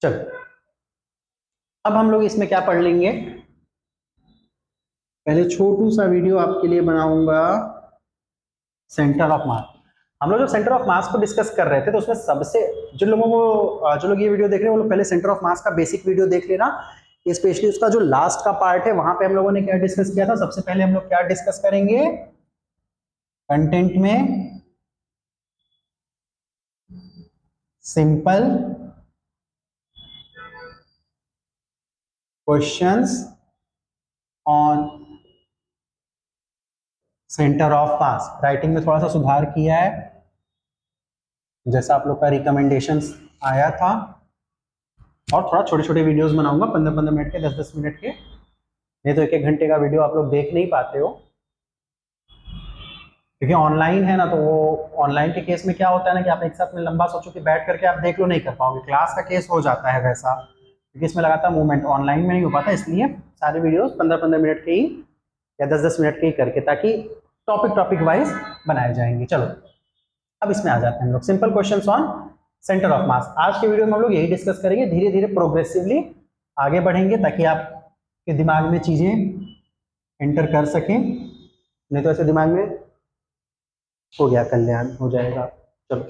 चलो अब हम लोग इसमें क्या पढ़ लेंगे। पहले छोटू सा वीडियो आपके लिए बनाऊंगा सेंटर ऑफ मास। हम लोग जो सेंटर ऑफ मास को डिस्कस कर रहे थे तो उसमें सबसे जो लोग ये वीडियो देख रहे हैं वो लोग पहले सेंटर ऑफ मास का बेसिक वीडियो देख लेना। स्पेशली उसका जो लास्ट का पार्ट है वहां पे हम लोगों ने क्या डिस्कस किया था। सबसे पहले हम लोग क्या डिस्कस करेंगे कंटेंट में, simple questions on centre of mass. Writing में थोड़ा सा सुधार किया है जैसा आप लोग का रिकमेंडेशंस आया था, और थोड़ा छोटे छोटे वीडियोस बनाऊंगा 15-15 मिनट के, 10-10 मिनट के। नहीं तो 1-1 घंटे का वीडियो आप लोग देख नहीं पाते हो क्योंकि ऑनलाइन है ना। तो वो ऑनलाइन के केस में क्या होता है ना कि आप एक साथ में लंबा सोचो कि बैठ करके आप देख लो, नहीं कर पाओगे। क्लास का केस हो जाता है वैसा क्योंकि इसमें लगातार मूवमेंट, ऑनलाइन में नहीं हो पाता। इसलिए सारे वीडियोस 15-15 मिनट के ही या 10-10 मिनट के ही करके, ताकि टॉपिक टॉपिक वाइज बनाए जाएंगे। चलो अब इसमें आ जाते हैं हम लोग, simple questions on centre of मास। आज के वीडियो में हम लोग यही डिस्कस करेंगे। धीरे धीरे प्रोग्रेसिवली आगे बढ़ेंगे ताकि आपके दिमाग में चीजें एंटर कर सकें, नहीं तो ऐसे दिमाग में हो गया कल्याण हो जाएगा। चलो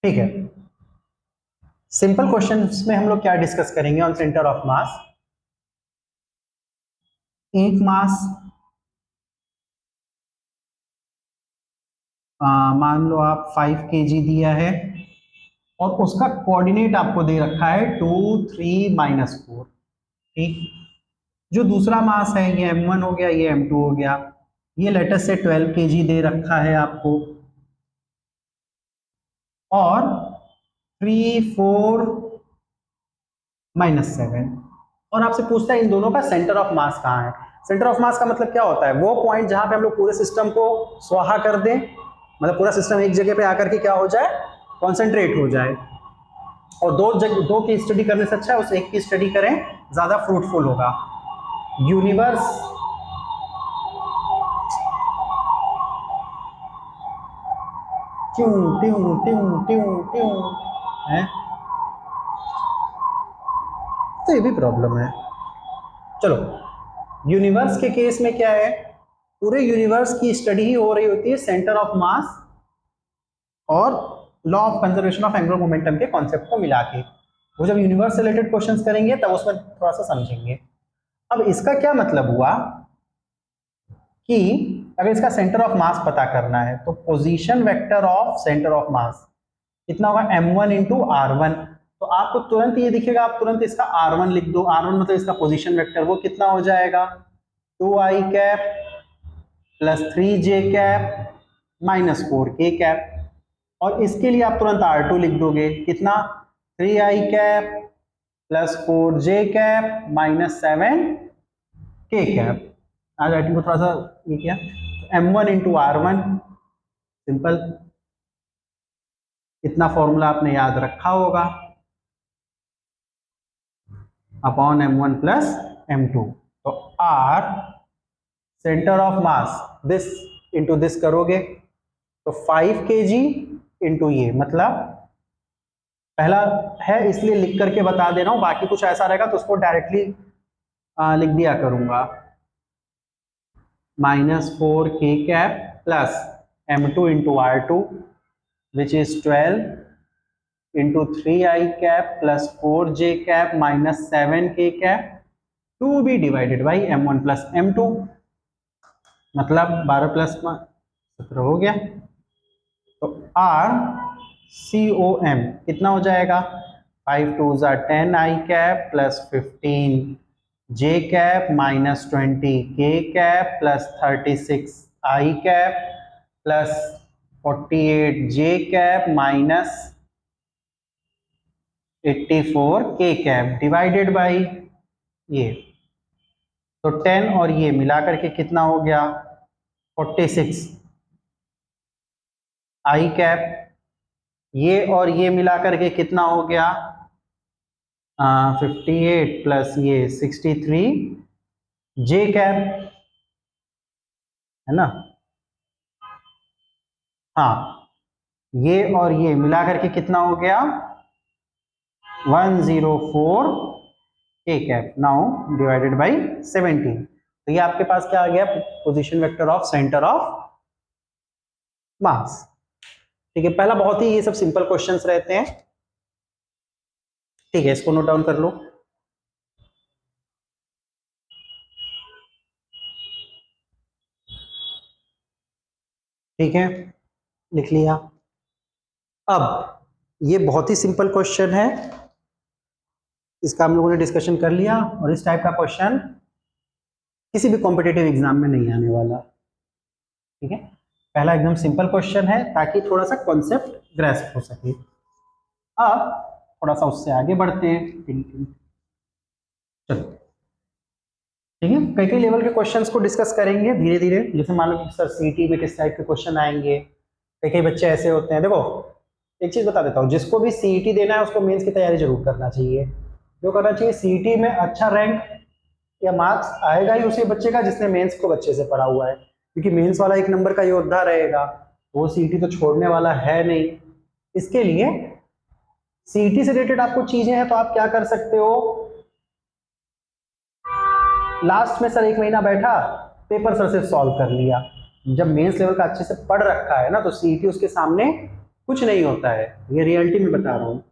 ठीक है। सिंपल क्वेश्चंस में हम लोग क्या डिस्कस करेंगे ऑन सेंटर ऑफ मास। एक मास मान लो आप 5 kg दिया है और उसका कोऑर्डिनेट आपको दे रखा है 2, 3, -4। ठीक। जो दूसरा मास है ये m1 हो गया, ये m2 हो गया। ये लेटर से 12 kg दे रखा है आपको, और 3, 4, -7। और आपसे पूछता है इन दोनों का सेंटर ऑफ मास कहाँ है। सेंटर ऑफ मास का मतलब क्या होता है, वो पॉइंट जहां पे हम लोग पूरे सिस्टम को स्वाहा कर दें, मतलब पूरा सिस्टम एक जगह पे आकर के क्या हो जाए, कॉन्सेंट्रेट हो जाए। और दो की स्टडी करने से अच्छा है उस एक की स्टडी करें, ज्यादा फ्रूटफुल होगा। यूनिवर्स ट्यूं ट्यूं ट्यूं ट्यूं ट्यूं है, तो ये भी प्रॉब्लम है। चलो यूनिवर्स के केस में क्या है, पूरे यूनिवर्स की स्टडी ही हो रही होती है सेंटर ऑफ मास और law of conservation of angular momentum के कॉन्सेप्ट को मिला के। वो जब यूनिवर्स से रिलेटेड क्वेश्चंस करेंगे तब उसमें थोड़ा सा समझेंगे। अब इसका क्या मतलब हुआ कि अगर इसका सेंटर ऑफ मास पता करना है तो position vector of centre of मास कितना होगा, m1 इंटू r1। तो आपको तुरंत ये दिखेगा, आप तुरंत इसका r1 लिख दो। r1 मतलब इसका पोजीशन वेक्टर, वो कितना हो जाएगा 2i cap plus 3j cap minus 4k cap. और इसके लिए आप तुरंत r2 लिख दोगे, कितना 3i cap plus 4j cap minus 7k cap. आज राइटिंग को थोड़ा सा ये किया, m1 इंटू r1 सिंपल, इतना फॉर्मूला आपने याद रखा होगा, अपॉन m1 प्लस m2। तो r centre of mass this into this करोगे तो 5 kg इंटू ये, मतलब पहला है इसलिए लिख करके बता दे रहा हूं, बाकी कुछ ऐसा रहेगा तो उसको डायरेक्टली लिख दिया करूंगा, -4k cap plus m2 into r2 which is 12 into 3i cap plus 4j cap minus 7k cap to be divided by m1 plus m2, मतलब 12 प्लस 17 हो गया। तो आर COM कितना हो जाएगा, 5 2 10i cap plus 15j cap minus 20k cap plus 36i cap plus 48j cap minus 84k cap divided by ये। तो 10 और ये मिला करके कितना हो गया 46 i कैप, ये और ये मिला करके कितना हो गया 58 प्लस ये 63 जे कैप है ना। हाँ, ये और ये मिला करके कितना हो गया 104 A cap now divided by 17। तो ये आपके पास क्या आ गया position vector of centre of मास। ठीक है, पहला बहुत ही ये सब सिंपल क्वेश्चंस रहते हैं। ठीक है, इसको नोट डाउन कर लो। ठीक है, लिख लिया। अब ये बहुत ही सिंपल क्वेश्चन है, इसका हम लोगों ने डिस्कशन कर लिया, और इस टाइप का क्वेश्चन किसी भी कॉम्पिटिटिव एग्जाम में नहीं आने वाला। ठीक है, पहला एकदम सिंपल क्वेश्चन है ताकि थोड़ा सा कॉन्सेप्ट ग्रैस्प हो सके। अब थोड़ा सा उससे आगे बढ़ते हैं। चलो, ठीक है, कई कई लेवल के क्वेश्चंस को डिस्कस करेंगे धीरे धीरे। जैसे मान लो कि सर सीईटी में किस टाइप के क्वेश्चन आएंगे। कई कई बच्चे ऐसे होते हैं, देखो एक चीज बता देता हूँ, जिसको भी सीईटी देना है उसको मेंस की तैयारी जरूर करना चाहिए। जो करना चाहिए, सीईटी में अच्छा रैंक या मार्क्स आएगा ही उसी बच्चे का जिसने मेंस को अच्छे से पढ़ा हुआ है, क्योंकि मेंस वाला एक नंबर का योद्धा रहेगा, वो सीईटी तो छोड़ने वाला है नहीं। इसके लिए सीईटी से रिलेटेड आपको चीजें हैं तो आप क्या कर सकते हो, लास्ट में सर एक महीना बैठा पेपर सर से सॉल्व कर लिया। जब मेंस लेवल का अच्छे से पढ़ रखा है ना तो सीईटी उसके सामने कुछ नहीं होता है, ये रियलिटी में बता रहा हूँ।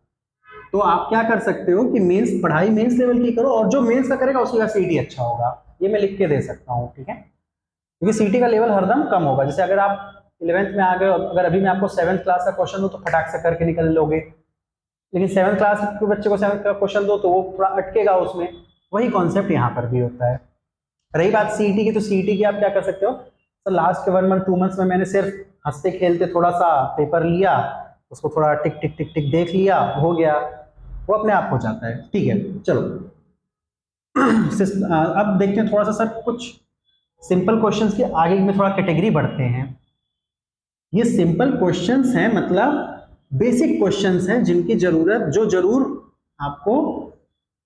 तो आप क्या कर सकते हो कि मेंस पढ़ाई मेंस लेवल की करो, और जो मेंस का करेगा उसका सीईटी अच्छा होगा, ये मैं लिख के दे सकता हूँ। ठीक है, क्योंकि सीईटी का लेवल हरदम कम होगा। जैसे अगर आप 11th में आ गए, अगर अभी मैं आपको 7th क्लास का क्वेश्चन दो तो फटाक से करके निकल लोगे, लेकिन 7th क्लास के बच्चे को 7th का क्वेश्चन दो तो वो पूरा अटकेगा उसमें। वही कॉन्सेप्ट यहाँ पर भी होता है। रही बात सीईटी की, तो सीईटी की आप क्या कर सकते हो, तो लास्ट के 1 मंथ 2 मंथ्स में मैंने सिर्फ हंसते खेलते थोड़ा सा पेपर लिया, उसको थोड़ा टिक टिक टिक टिक देख लिया, हो गया, वो अपने आप हो जाता है। ठीक है, चलो अब देखते हैं थोड़ा सा सर कुछ सिंपल क्वेश्चंस के आगे में थोड़ा कैटेगरी बढ़ते हैं। ये सिंपल क्वेश्चंस हैं, मतलब बेसिक क्वेश्चंस हैं जिनकी जरूरत जो जरूर आपको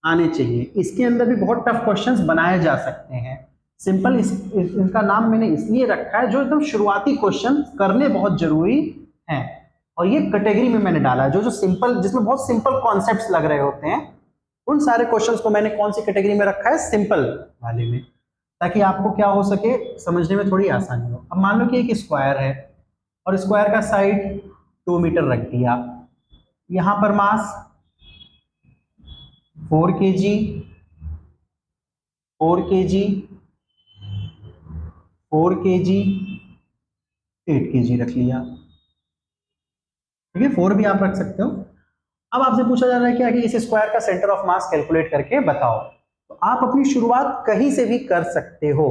आने चाहिए। इसके अंदर भी बहुत टफ क्वेश्चंस बनाए जा सकते हैं। सिंपल इनका नाम मैंने इसलिए रखा है जो एकदम शुरुआती क्वेश्चन करने बहुत जरूरी हैं, और ये कैटेगरी में मैंने डाला है जो जो सिंपल, जिसमें बहुत सिंपल कॉन्सेप्ट्स लग रहे होते हैं, उन सारे क्वेश्चंस को मैंने कौन सी कैटेगरी में रखा है, सिंपल वाले में, ताकि आपको क्या हो सके, समझने में थोड़ी आसानी हो। अब मान लो कि एक स्क्वायर है और स्क्वायर का साइड 2 मीटर रख दिया, यहां पर मास 4 kg 4 kg 4 kg 8 kg रख लिया। ठीक है, 4 भी आप रख सकते हो। अब आपसे पूछा जा रहा है कि इस स्क्वायर का सेंटर ऑफ मास कैलकुलेट करके बताओ। तो आप अपनी शुरुआत कहीं से भी कर सकते हो।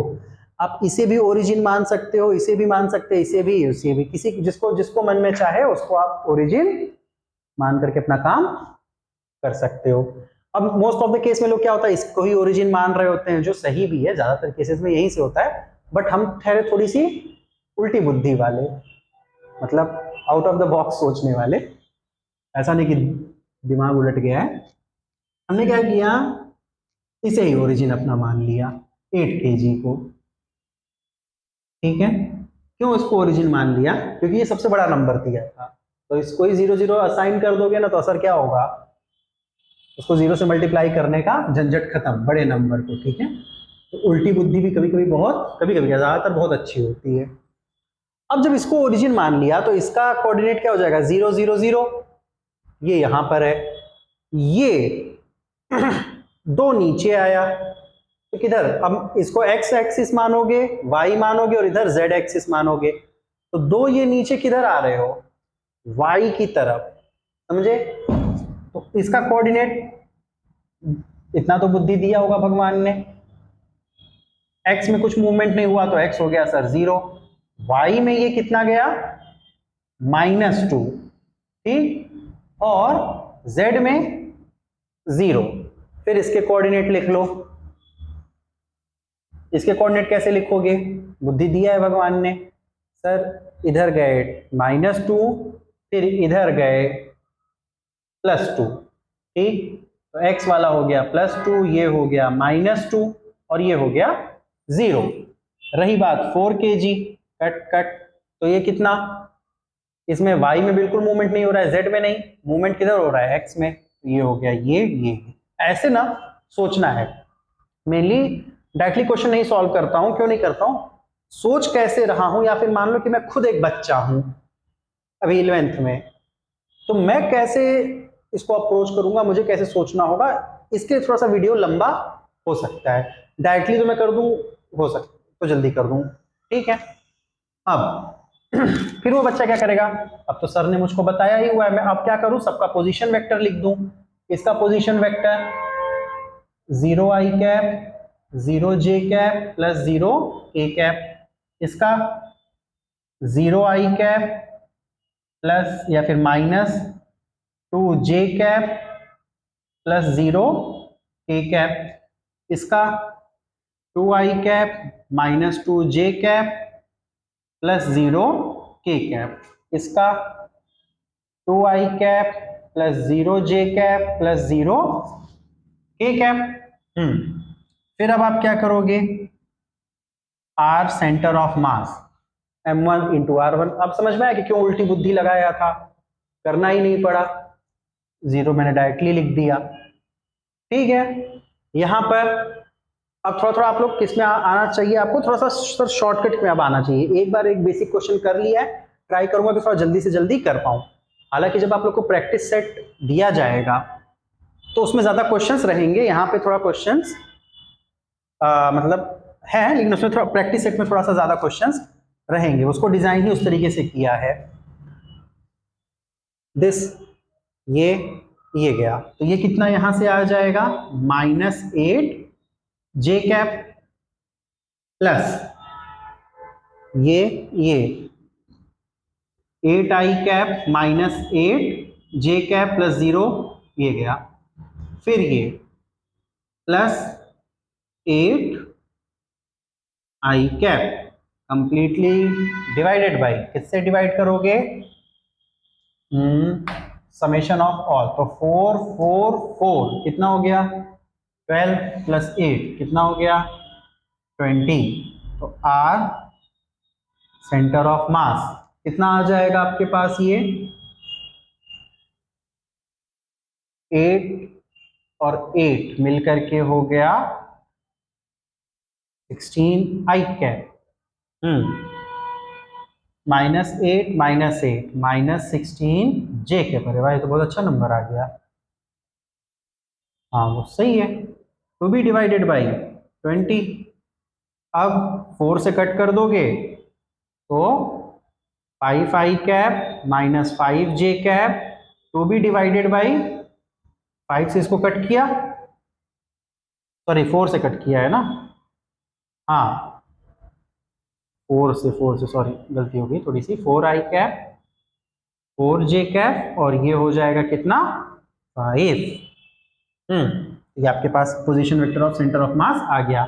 आप इसे भी ओरिजिन मान सकते हो, इसे भी मान सकते हो, इसे भी किसी जिसको जिसको मन में चाहे उसको आप ओरिजिन मान करके अपना काम कर सकते हो। अब मोस्ट ऑफ द केस में लोग क्या होता है, इसको ही ओरिजिन मान रहे होते हैं, जो सही भी है, ज्यादातर केसेस में यही से होता है। बट हम ठहरे थोड़ी सी उल्टी बुद्धि वाले, मतलब आउट ऑफ द बॉक्स सोचने वाले। ऐसा नहीं कि दिमाग उलट गया है, हमने क्या किया, इसे ही ओरिजिन अपना मान लिया 8 kg को। ठीक है, क्यों इसको ओरिजिन मान लिया, क्योंकि ये सबसे बड़ा नंबर दिया था, तो इसको ही 0 0 असाइन कर दोगे ना तो असर क्या होगा, उसको 0 से मल्टीप्लाई करने का झंझट खत्म, बड़े नंबर को। ठीक है, तो उल्टी बुद्धि भी कभी कभी बहुत, कभी कभी ज्यादातर बहुत अच्छी होती है। अब जब इसको ओरिजिन मान लिया तो इसका कोऑर्डिनेट क्या हो जाएगा, 0 0 0, ये यहां पर है, ये दो नीचे आया, तो किधर, अब इसको एक्स एक्सिस मानोगे, वाई मानोगे, और इधर जेड एक्सिस मानोगे, तो दो ये नीचे किधर आ रहे हो, वाई की तरफ, समझे। तो इसका कोऑर्डिनेट, इतना तो बुद्धि दिया होगा भगवान ने, एक्स में कुछ मूवमेंट नहीं हुआ तो एक्स हो गया सर 0, वाई में ये कितना गया -2, ठीक, और जेड में 0। फिर इसके कोऑर्डिनेट लिख लो। इसके कोऑर्डिनेट कैसे लिखोगे, बुद्धि दिया है भगवान ने, सर इधर गए -2, फिर इधर गए +2, ठीक, तो x वाला हो गया +2, ये हो गया -2 और ये हो गया 0। रही बात 4 kg, कट कट, तो ये कितना, इसमें y में बिल्कुल मूवमेंट नहीं हो रहा है, z में नहीं, मूवमेंट किधर हो रहा है, x में, तो ये हो गया ये। ऐसे ना सोचना है, मेनली डायरेक्टली क्वेश्चन नहीं सॉल्व करता हूं। क्यों नहीं करता हूं, सोच कैसे रहा हूं, या फिर मान लो कि मैं खुद एक बच्चा हूं अभी 11th में, तो मैं कैसे इसको अप्रोच करूंगा, मुझे कैसे सोचना होगा, इसके थोड़ा सा वीडियो लंबा हो सकता है। डायरेक्टली तो मैं कर दूं, हो सकता तो जल्दी कर दूं, ठीक है। अब फिर वो बच्चा क्या करेगा, अब तो सर ने मुझको बताया ही हुआ है, मैं अब क्या करूं, सबका पोजीशन वेक्टर लिख दूं। इसका position vector 0i cap 0j cap plus 0k cap, इसका 0i कैप प्लस या फिर -2j cap plus 0k cap, इसका 2i cap -2j cap plus 0k cap, इसका 2i cap plus 0j cap plus 0k cap. फिर अब आप क्या करोगे, r centre of mass m1 into r1। अब समझ में आया कि क्यों उल्टी बुद्धि लगाया था, करना ही नहीं पड़ा, 0 मैंने डायरेक्टली लिख दिया, ठीक है। यहां पर अब थोड़ा थोड़ा आप लोग किस में आना चाहिए, आपको थोड़ा सा सर शॉर्टकट में अब आना चाहिए। एक बार एक बेसिक क्वेश्चन कर लिया है, ट्राई करूंगा कि थोड़ा जल्दी से जल्दी कर पाऊं। हालांकि जब आप लोग को प्रैक्टिस सेट दिया जाएगा तो उसमें ज्यादा क्वेश्चंस रहेंगे, यहाँ पे थोड़ा क्वेश्चंस मतलब है, लेकिन उसमें थोड़ा प्रैक्टिस सेट में थोड़ा सा ज्यादा क्वेश्चंस रहेंगे, उसको डिजाइन ही उस तरीके से किया है। दिस ये गया, तो ये कितना यहां से आ जाएगा, -8j कैप प्लस ये 8i cap -8j cap plus 0, ये गया। फिर ये plus 8i cap completely divided by, किससे डिवाइड करोगे, समेशन ऑफ ऑल, तो 4 4 4 कितना हो गया, 12 प्लस 8 कितना हो गया, 20। तो r सेंटर ऑफ मास कितना आ जाएगा आपके पास, ये 8 और 8 मिलकर के हो गया 16i कैप, -8 -16j कैप। अरे भाई तो बहुत अच्छा नंबर आ गया, हाँ वो सही है, टू बी डिवाइडेड बाई 20। अब 4 से कट कर दोगे तो 5i cap -5j cap to be divided by 5 से इसको कट किया, सॉरी 4 से कट किया है ना, हाँ 4 से सॉरी गलती हो गई थोड़ी सी, 4i कैप 4j कैप और ये हो जाएगा कितना, 5। ये आपके पास position vector of centre of mass आ गया।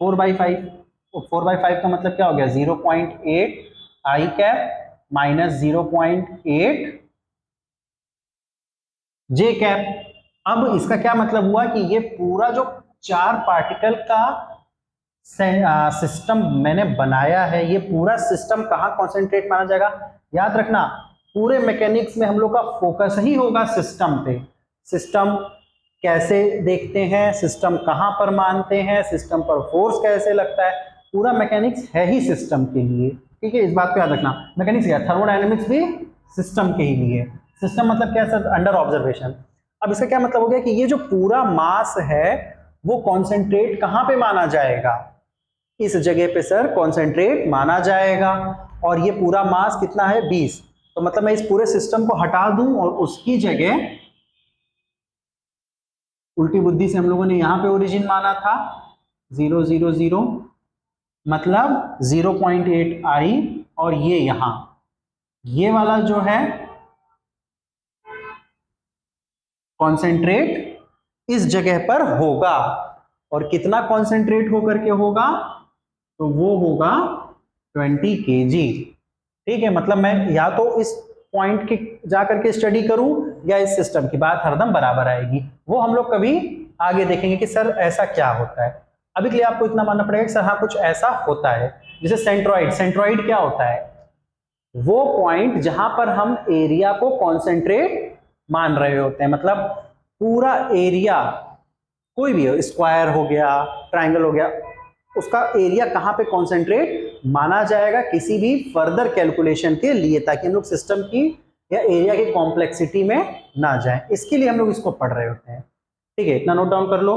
4/5, 4/5 का मतलब क्या हो गया, 0.8 i कैप -0.8 j कैप। अब इसका क्या मतलब हुआ कि ये पूरा जो 4 पार्टिकल का सिस्टम मैंने बनाया है, ये पूरा सिस्टम कहाँ कॉन्सेंट्रेट माना जाएगा, याद रखना पूरे मैकेनिक्स में हम लोग का फोकस ही होगा सिस्टम पे। सिस्टम कैसे देखते हैं, सिस्टम कहाँ पर मानते हैं, सिस्टम पर फोर्स कैसे लगता है, पूरा मैकेनिक्स है ही सिस्टम के लिए, ठीक है। इस बात को याद रखना, मैकेनिक्स क्या, थर्मोडायनेमिक्स भी सिस्टम के ही लिए। सिस्टम मतलब क्या सर, अंडर ऑब्जर्वेशन। अब इसका क्या मतलब हो गया कि ये जो पूरा मास है वो कॉन्सेंट्रेट कहाँ पे माना जाएगा, इस जगह पे सर कॉन्सेंट्रेट माना जाएगा। और ये पूरा मास कितना है, 20। तो मतलब मैं इस पूरे सिस्टम को हटा दूं और उसकी जगह उल्टी बुद्धि से हम लोगों ने यहां पे ओरिजिन माना था 0 0 0, मतलब 0.8 i, और ये यहां ये वाला जो है कॉन्सेंट्रेट इस जगह पर होगा। और कितना कॉन्सेंट्रेट होकर के होगा, तो वो होगा 20 kg, ठीक है। मतलब मैं या तो इस पॉइंट के जाकर के स्टडी करूं या इस सिस्टम की बात हरदम बराबर आएगी। वो हम लोग कभी आगे देखेंगे कि सर ऐसा क्या होता है। अभी के लिए आपको इतना मानना पड़ेगा कि सर हाँ कुछ ऐसा होता है। जैसे सेंट्रॉइड, सेंट्रॉइड क्या होता है? वो पॉइंट जहां पर हम एरिया को कॉन्सेंट्रेट मान रहे होते हैं, मतलब पूरा एरिया कोई भी हो, स्क्वायर हो गया, ट्राइंगल हो गया, उसका एरिया कहां पे कॉन्सेंट्रेट माना जाएगा किसी भी फर्दर कैलकुलेशन के लिए, ताकि हम लोग सिस्टम की या एरिया की कॉम्प्लेक्सिटी में ना जाएं। इसके लिए हम लोग इसको पढ़ रहे होते हैं। ठीक है, इतना नोट डाउन कर लो।